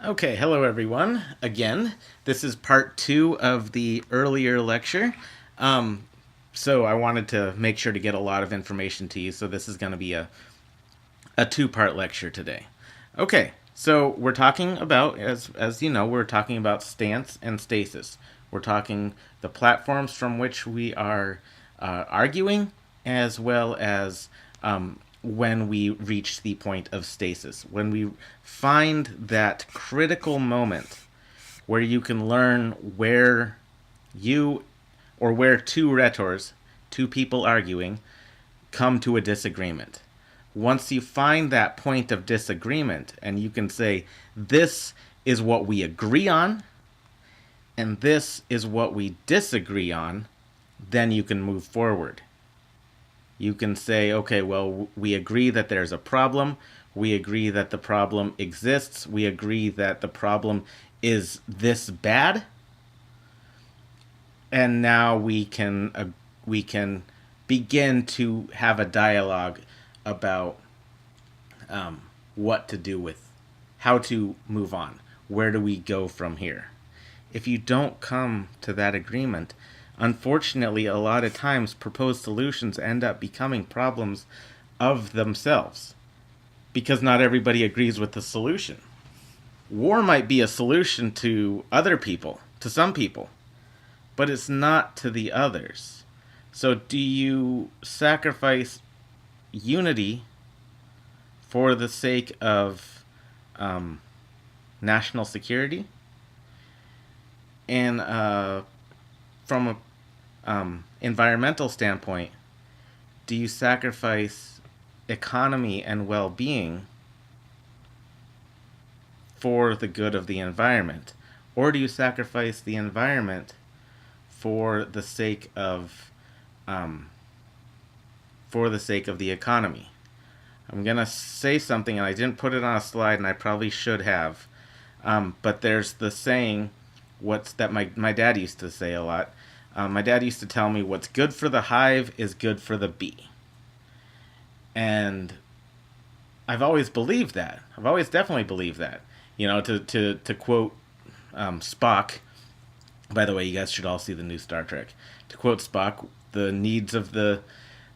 Okay, hello everyone. Again, this is part two of the earlier lecture. Um, so I wanted to make sure to get a lot of information to you. So this is going to be a two-part lecture today. Okay, so we're talking about, as you know, we're talking about stance and stasis. We're talking the platforms from which we are arguing, as well as when we reach the point of stasis. When we find that critical moment where you can learn where you or where two rhetors, two people arguing, come to a disagreement. Once you find that point of disagreement and you can say, this is what we agree on and this is what we disagree on, then you can move forward. You can say, okay, well, we agree that there's a problem. We agree that the problem exists. We agree that the problem is this bad. And now we can begin to have a dialogue about what to do with, how to move on. Where do we go from here? If you don't come to that agreement, unfortunately, a lot of times proposed solutions end up becoming problems of themselves because not everybody agrees with the solution. War might be a solution to other people, to some people, but it's not to the others. So, do you sacrifice unity for the sake of national security? And from a environmental standpoint, do you sacrifice economy and well-being for the good of the environment? Or do you sacrifice the environment for the sake of the economy? I'm gonna say something, and I didn't put it on a slide, and I probably should have. But there's the saying, what's that my dad used to say a lot. My dad used to tell me, what's good for the hive is good for the bee. And I've always believed that. I've always definitely believed that. You know, to quote Spock. By the way, you guys should all see the new Star Trek. To quote Spock, the needs of the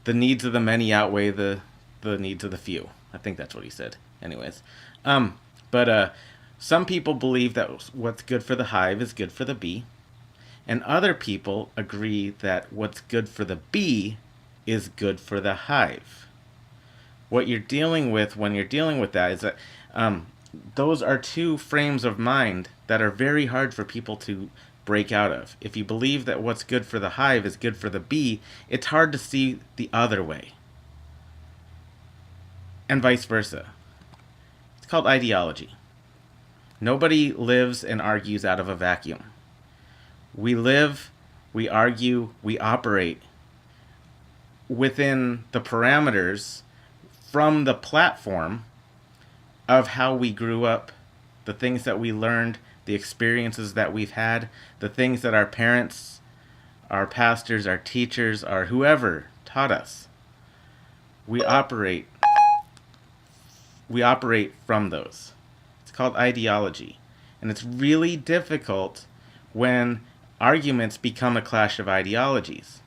many outweigh the needs of the few. I think that's what he said. Anyways, but some people believe that what's good for the hive is good for the bee, and other people agree that what's good for the bee is good for the hive. What you're dealing with when you're dealing with that is that those are two frames of mind that are very hard for people to break out of. If you believe that what's good for the hive is good for the bee, it's hard to see the other way. And vice versa. It's called ideology. Nobody lives and argues out of a vacuum. We live, we argue, we operate within the parameters from the platform of how we grew up, the things that we learned, the experiences that we've had, the things that our parents, our pastors, our teachers, our whoever taught us. We operate from those. It's called ideology. And it's really difficult when arguments become a clash of ideologies.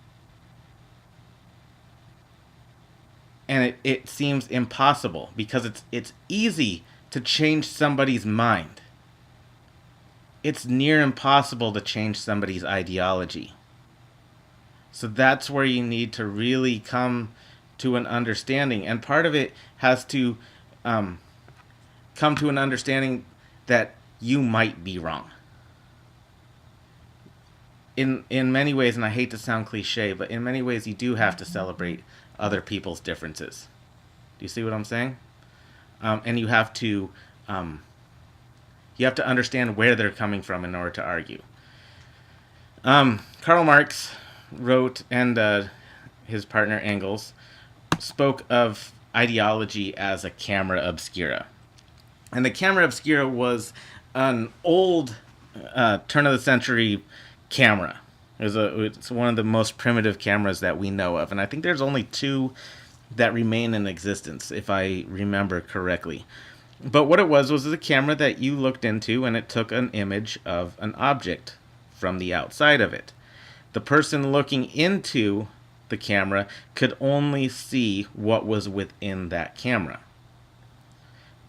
And it seems impossible because it's easy to change somebody's mind. It's near impossible to change somebody's ideology. So that's where you need to really come to an understanding. And part of it has to come to an understanding that you might be wrong. In many ways, and I hate to sound cliche, but in many ways you do have to celebrate other people's differences. Do you see what I'm saying? And you have to understand where they're coming from in order to argue. Karl Marx wrote, and his partner Engels spoke of ideology as a camera obscura. And the camera obscura was an old turn of the century camera. It's one of the most primitive cameras that we know of, and I think there's only two that remain in existence, if I remember correctly. But what it was a camera that you looked into, and it took an image of an object from the outside of it. The person looking into the camera could only see what was within that camera.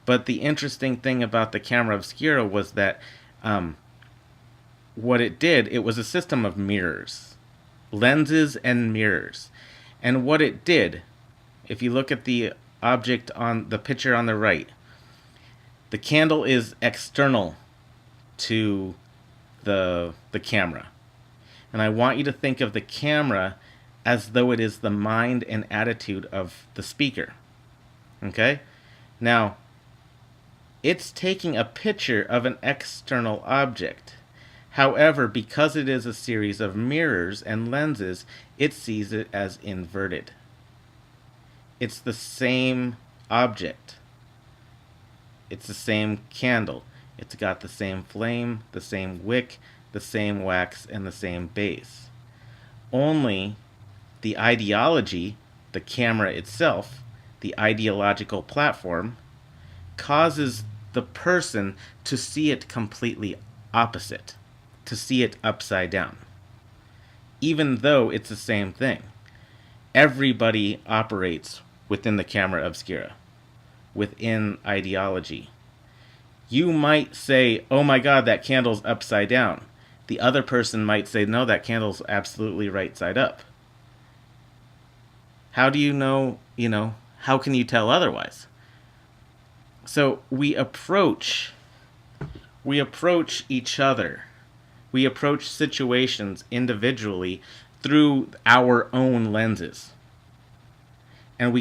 But the interesting thing about the camera obscura was that what it did, it was a system of mirrors, lenses and mirrors. And what it did, if you look at the object on the picture on the right, the candle is external to the camera. And I want you to think of the camera as though it is the mind and attitude of the speaker. Okay? Now, it's taking a picture of an external object. However, because it is a series of mirrors and lenses, it sees it as inverted. It's the same object. It's the same candle. It's got the same flame, the same wick, the same wax, and the same base. Only the ideology, the camera itself, the ideological platform, causes the person to see it completely opposite, to see it upside down, even though it's the same thing. Everybody operates within the camera obscura, within ideology. You might say, oh my God, that candle's upside down. The other person might say, no, that candle's absolutely right side up. How do you know, how can you tell otherwise? So we approach each other. We approach situations individually through our own lenses. And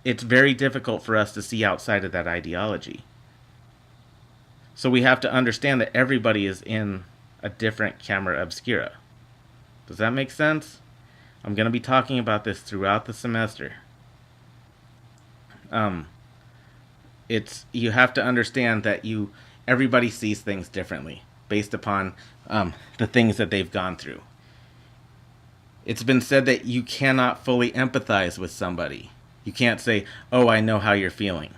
it's very difficult for us to see outside of that ideology. So we have to understand that everybody is in a different camera obscura. Does that make sense? I'm going to be talking about this throughout the semester. You have to understand that everybody sees things differently based upon the things that they've gone through. It's been said that you cannot fully empathize with somebody. You can't say, oh, I know how you're feeling.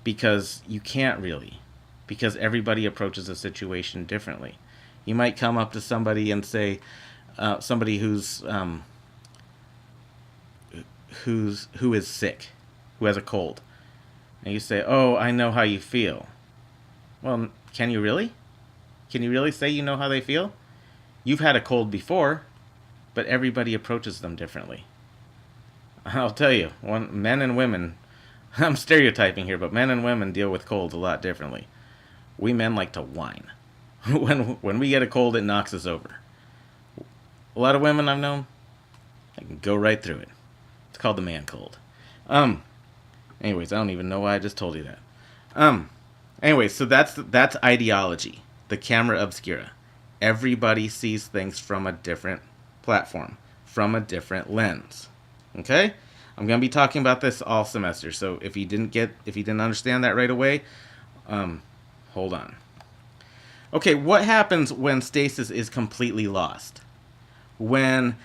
Because you can't really. Because everybody approaches a situation differently. You might come up to somebody and say, somebody who is sick, who has a cold. And you say, oh, I know how you feel. Well, can you really? Can you really say you know how they feel? You've had a cold before, but everybody approaches them differently. I'll tell you, men and women, I'm stereotyping here, but men and women deal with colds a lot differently. We men like to whine. When we get a cold, it knocks us over. A lot of women I've known, I can go right through it. It's called the man cold. Anyways, I don't even know why I just told you that. Anyways, so that's ideology, the camera obscura. Everybody sees things from a different platform, from a different lens. Okay? I'm going to be talking about this all semester, so if you didn't understand that right away, hold on. Okay, what happens when stasis is completely lost? When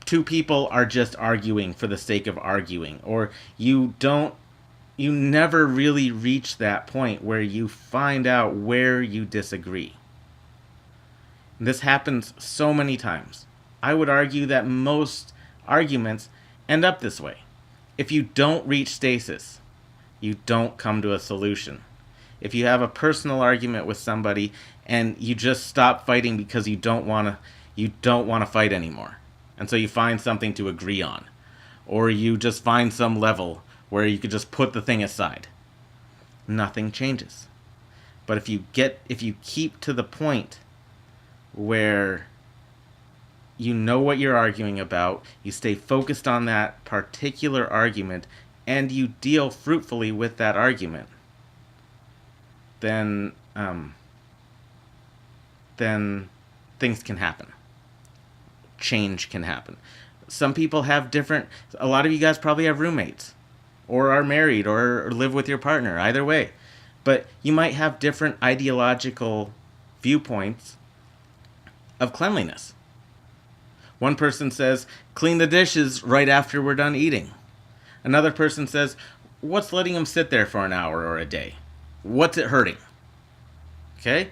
two people are just arguing for the sake of arguing, or you never really reach that point where you find out where you disagree. And this happens so many times. I would argue that most arguments end up this way. If you don't reach stasis, you don't come to a solution. If you have a personal argument with somebody and you just stop fighting because you don't want to fight anymore, and so you find something to agree on, or you just find some level where you could just put the thing aside, nothing changes. But if you keep to the point where you know what you're arguing about, you stay focused on that particular argument, and you deal fruitfully with that argument, then things can happen. Change can happen. Some people have a lot of you guys probably have roommates, or are married, or live with your partner, either way. But you might have different ideological viewpoints of cleanliness. One person says, clean the dishes right after we're done eating. Another person says, what's letting them sit there for an hour or a day? What's it hurting? Okay?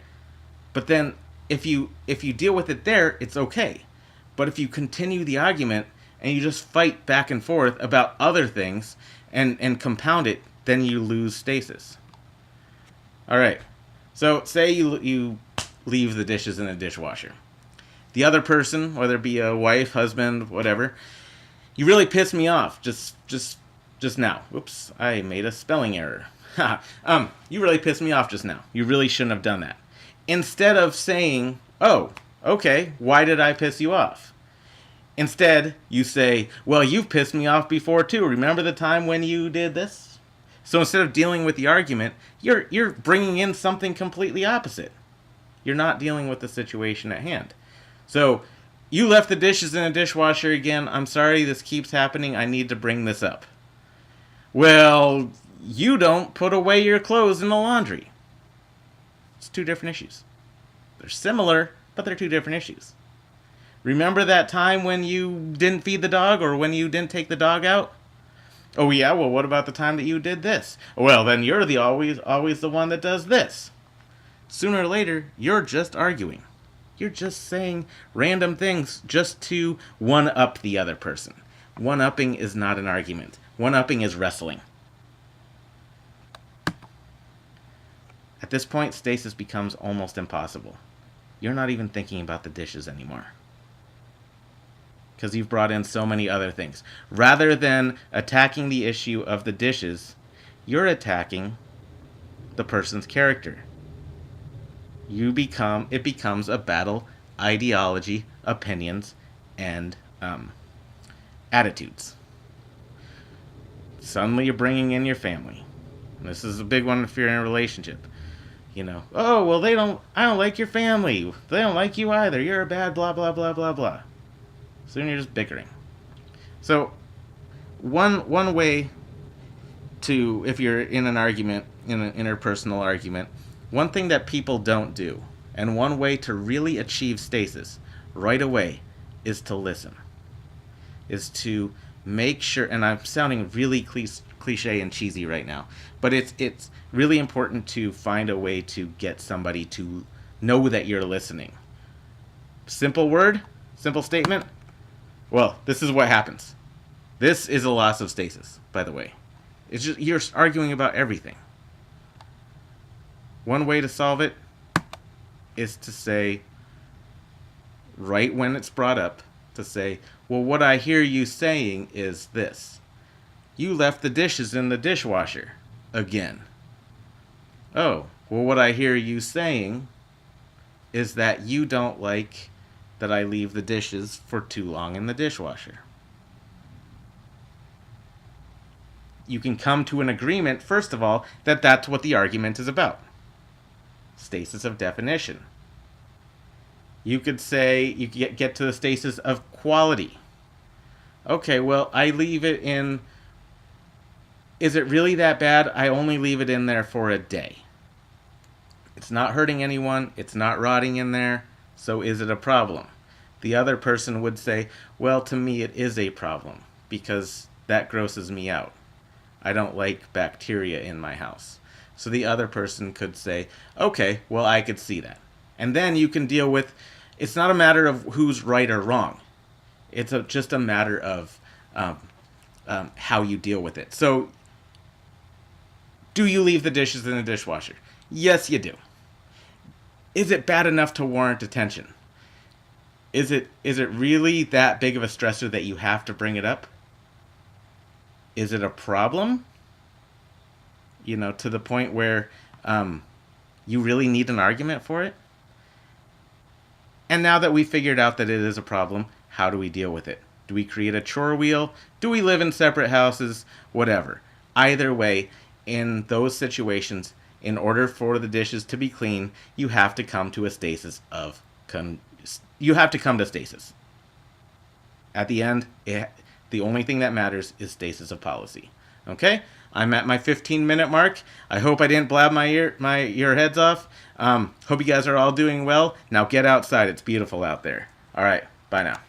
But then if you deal with it there, it's okay. But if you continue the argument and you just fight back and forth about other things and compound it, then you lose stasis. All right. So say you leave the dishes in a dishwasher. The other person, whether it be a wife, husband, whatever, you really pissed me off just now. Whoops, I made a spelling error. You really pissed me off just now. You really shouldn't have done that. Instead of saying, oh, okay, why did I piss you off? Instead, you say, well, you've pissed me off before too. Remember the time when you did this? So instead of dealing with the argument, you're bringing in something completely opposite. You're not dealing with the situation at hand. So, you left the dishes in a dishwasher again. I'm sorry, this keeps happening. I need to bring this up. Well, you don't put away your clothes in the laundry. It's two different issues. They're similar, but they're two different issues. Remember that time when you didn't feed the dog or when you didn't take the dog out? Oh yeah, well what about the time that you did this? Well, then you're always the one that does this. Sooner or later, you're just arguing. You're just saying random things just to one-up the other person. One-upping is not an argument. One-upping is wrestling. At this point, stasis becomes almost impossible. You're not even thinking about the dishes anymore, because you've brought in so many other things. Rather than attacking the issue of the dishes, you're attacking the person's character. It becomes a battle, ideology, opinions, and attitudes. Suddenly you're bringing in your family. And this is a big one if you're in a relationship. You know, oh, well, I don't like your family. They don't like you either. You're a bad blah, blah, blah, blah, blah. Soon you're just bickering. So, one way to, if you're in an argument, in an interpersonal argument, one thing that people don't do, and one way to really achieve stasis right away, is to listen. Is to make sure, and I'm sounding really cliche and cheesy right now, but it's really important to find a way to get somebody to know that you're listening. Simple word, simple statement. Well, this is what happens. This is a loss of stasis, by the way. It's just you're arguing about everything. One way to solve it is to say, right when it's brought up, to say, well, what I hear you saying is this. You left the dishes in the dishwasher again. Oh, well, what I hear you saying is that you don't like that I leave the dishes for too long in the dishwasher. You can come to an agreement, first of all, that that's what the argument is about. Stasis of definition. You could say, you get to the stasis of quality. Okay, well, I leave it in. Is it really that bad? I only leave it in there for a day. It's not hurting anyone. It's not rotting in there. So is it a problem? The other person would say, well, to me it is a problem because that grosses me out. I don't like bacteria in my house. So the other person could say, okay, well, I could see that. And then you can deal with, it's not a matter of who's right or wrong. It's just a matter of how you deal with it. So, do you leave the dishes in the dishwasher? Yes, you do. Is it bad enough to warrant attention? Is it really that big of a stressor that you have to bring it up? Is it a problem? You know, to the point where you really need an argument for it? And now that we figured out that it is a problem, how do we deal with it? Do we create a chore wheel? Do we live in separate houses? Whatever. Either way, in those situations, in order for the dishes to be clean, you have to come to a stasis of you have to come to stasis. At the end, the only thing that matters is stasis of policy. Okay? I'm at my 15-minute mark. I hope I didn't blab your heads off. Hope you guys are all doing well. Now get outside. It's beautiful out there. All right. Bye now.